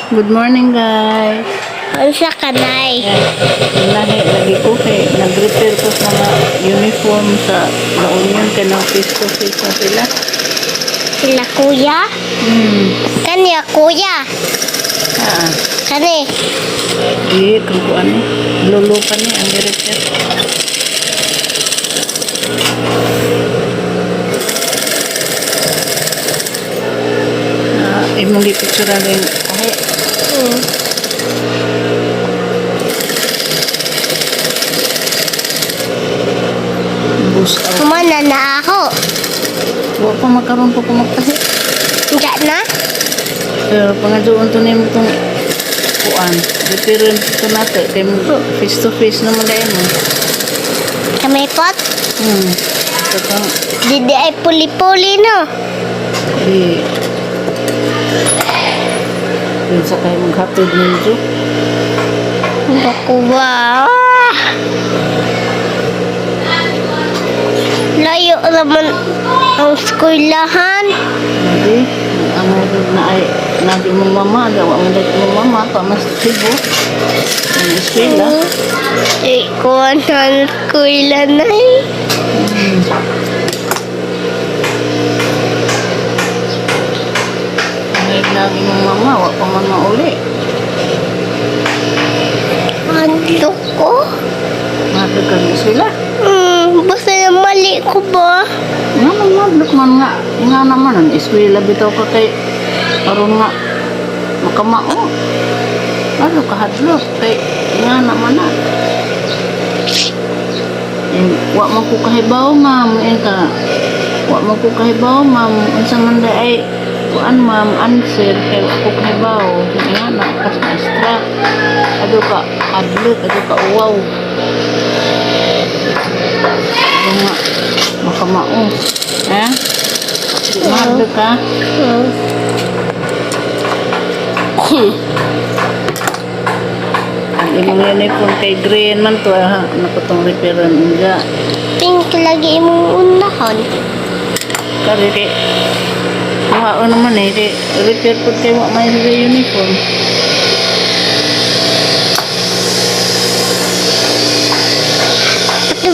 Good morning, guys. Unsa kanay? Lahi lagi ko kay nag-repair ko sa mga uniform sa La Union kay nang face to face na sila. Sila kuya? Kanya kuya? Ah, Kani? di kuan ni lolo pa ni ang repair. Imong gipicture rin ay bus out. Kumana na ako. Wa pa makaroon po kumagtahi. Diyan na? Pero pangadyoon to nimo tong kuan. Repair to nato kay face to face naman dai mo. Kamay pot? Ito kang Didi ay puli-puli no? di yun sa kayo maghapid ninyo. Baku ba? Layo naman ang skulahan. Jadi ang mga na ay nabi mong mama, gawa mo dahil mong mama, pa mas tibo. Ang eskwela. Kuan ang skula na eh. Ang nabi mong mama, wa pa man mauli. Ano ko? Madagan mo sila. Basta na mali ko ba? Nga madlok man nga naman ang eskwela bitaw ka kay aron nga makamao. Ano kahadlok kay nga naman na. Wa man ko kahibaw ma'am, ka. Wa man ko kahibaw ma'am, unsa man da ay kuan ma'am answer kay wa ko kahibaw. Nga na kas maestra. Ado ka adlok, ado ka uwaw. Nga makamao. Ha? Di mahadlok ka. Ang imong uniform kay green man to ha, nakutong repairan inga. Pink lagi imong unahon. Kari kay wao naman eh, kay repair pud kay wa may uniform.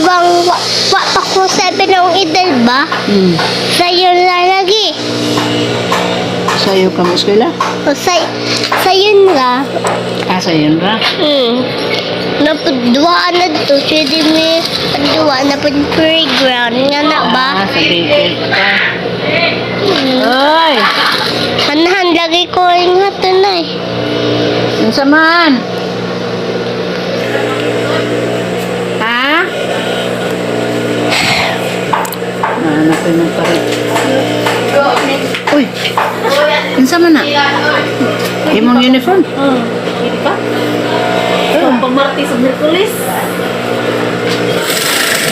Bang wa pa ko sabi ng idol ba? Sa'yo na lagi. Sayo ka mo eskwela? O sa'yo na. Sayo ra. Napudwaan na to. Pwede may padwaan na pud playground. Nga na ba? Sa daycare ka. Oy! Anahan lagi ko yung hatunay. Unsa man? Ha? Anak ko nang pare. Uy! Unsa man na? Imong uniform? Hindi pa? Pag-Martes sa Merkulis.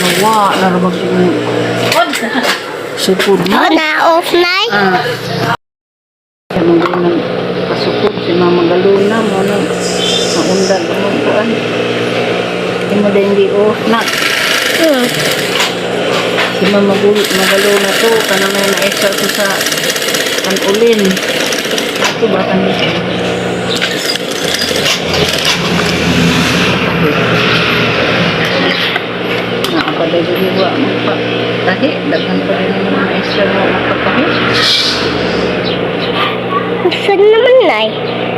Nawa, narabag yung sukod O mo. na off na. Kaya mga nang kasukod si Mama Galuna mo nang naundan mo kuan. Hindi mo din di nak. Si Mama Galuna to, kanang may naisa to sa kanulin. Ito ba kanulin? Nakapadayo niwa magpatahi. Dagan pa rin naman ang extra mo magpatahi. Saan naman na?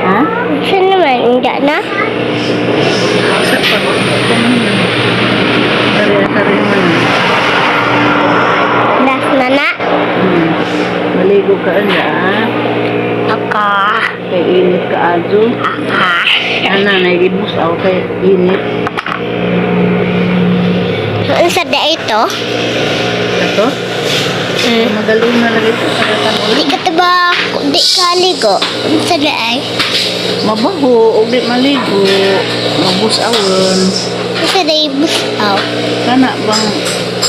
Ha? Saan naman? Hindi na? Sa pag Sari-sari man. Last na na? Maligo ka anda. Aka. Kay init ka ajo. Aka. Ana, naigibus ako kay init. Saan sa da ito? Kato? Magalong na lagi ito sa kanulin. Di ka ba? Di ka ligo? Sa da ay? Mabaho, o di maligo. Mabusawon. Sa da ibusaw? Kana bang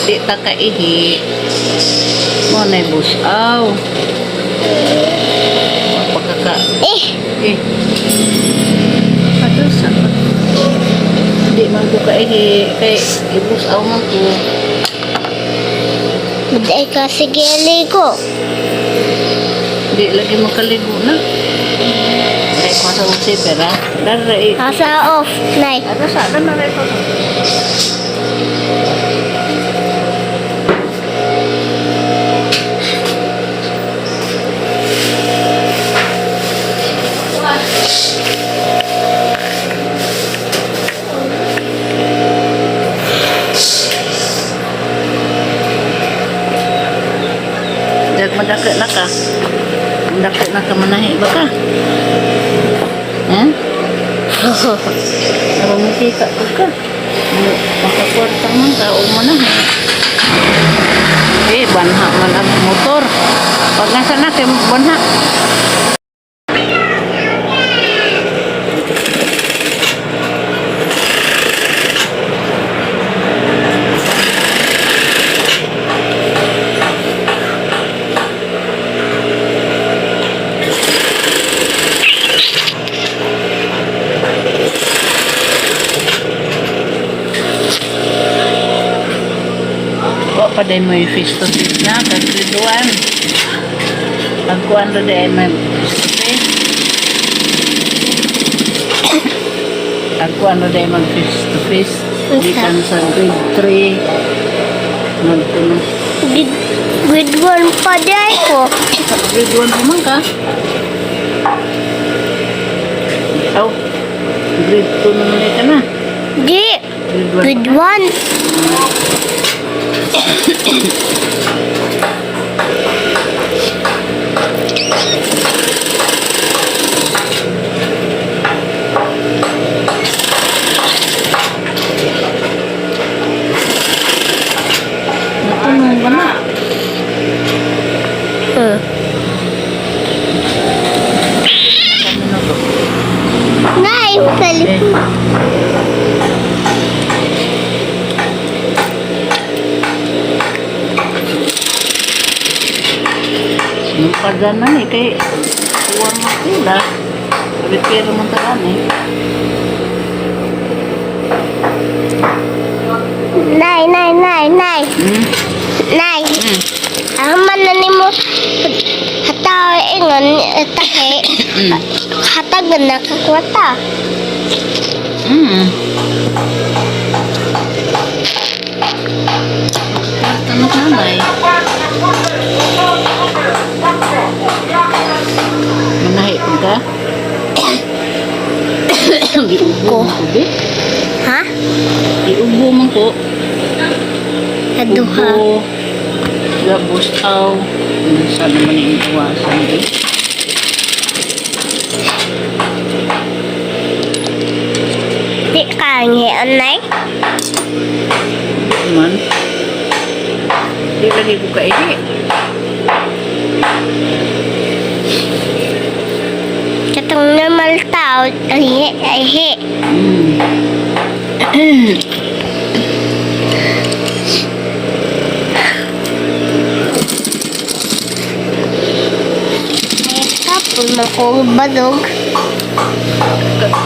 di ta kaihi. Mo na busaw. Pagkaka Eh, Eh. Aduh, sama. Di man ko kay ibus aw man ko. hindi ka sige ligo. Di lagi makaligo na. Ay ko sa usi pera. Dari. Asa off, nay. Ada sa na ray ko. Dag madake na ka. Madake na ka manahi ba ka? Kalau makita ko ka. Makakwarta man ka o manahi. Eh, banha man ang motor. Pag nasa na kay banha. Pa day mo yung face to face na, kagriduan. Pagkuhan ro day may face to face. Pagkuhan ro day mag face to face. Di kan sa grade 3. Magpuno. Grade 1 pa day ko. Grade 1 naman ka? Aw, grade 2 naman day ka na. Di, Grade 1 grade 1. Natunong ba na? Kami na to. Nay, kalip. Yung pagdanan eh, kay uwan mo sila. Repair mo talan eh. Nay. Hmm? Nay. Hmm. Ang manani mo hataw ingon tahe. Hmm. Hatag na kakwata. Hmm. Tanong nanay. Manahi po ka? Giubo man ko, be? Ha? Giubo man ko. Aduha. Ubo. Gabos aw. Saan naman yung iwasan, be? Di ka ngayon, Nay? Man. Di lagi ko kaihi. Katong normal tao, ay Hmm. kapul mo kong badog.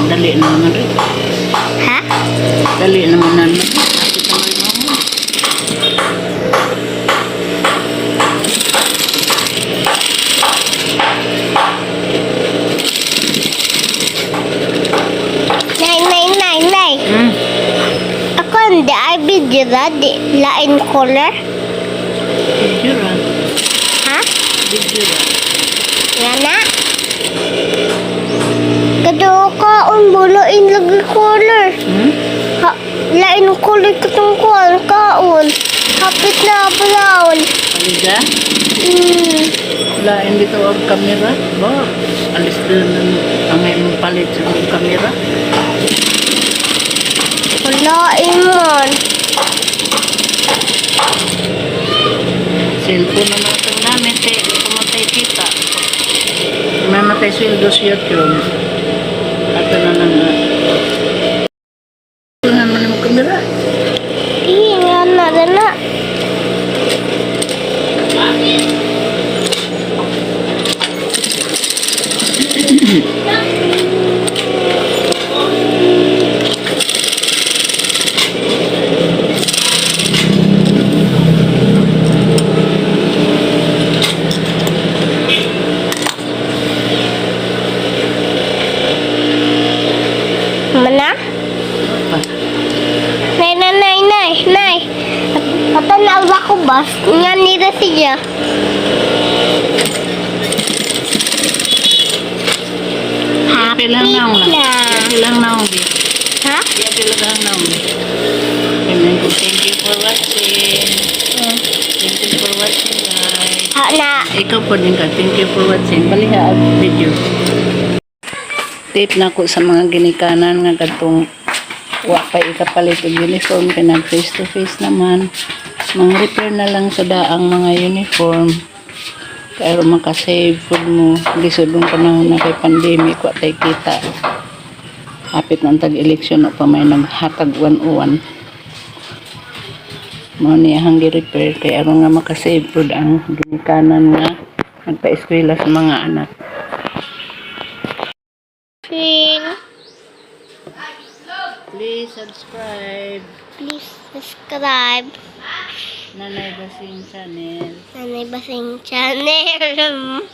Dali na naman rin. Ha? Dali naman naman. Kapit na rin ako. Nay. Hmm? Ako hindi ay video na, di lain color. Video ra. Ha? Video ra. Nga na? Kado ka, buloin lagi color. Hmm? Ha, lain color katong kuhan, kaon. Hapit na palaon. Aliga? Hmm. Lain dito ang kamera. Ba? Alis din ang ngayon palit sa mga kamera. Walain man. Cellphone na natin namin kaya pumatay kita. Mamatay sweldo sa YouTube. At na nga. Ito naman yung kamera. Nga na. Mana? Pa. Nay. Patanaw ako ba? Nga nila siya. Happy lang naong na. Happy lang naong di. Ha? Happy lang naong di. Amen po. Thank you for watching. Thank you for watching, guys. Ha na. Ikaw po din ka. Thank you for watching. Baliha ang video. Tip na ko sa mga ginikanan nga katong wa pa ikapalit og uniform kay nag face to face naman. Mga repair na lang sa daang mga uniform. Kaya makasave food mo. Lisod ng panahon na kay pandemic wa tay kita. Hapit ng tag-eleksyon o pa may naghatag 101. Mo niya hang repair kay aron nga makasave food ang ginikanan nga nagpa-eskwela sa mga anak. Please subscribe. Please subscribe. Nanay Basing Channel. Nanay Basing Channel.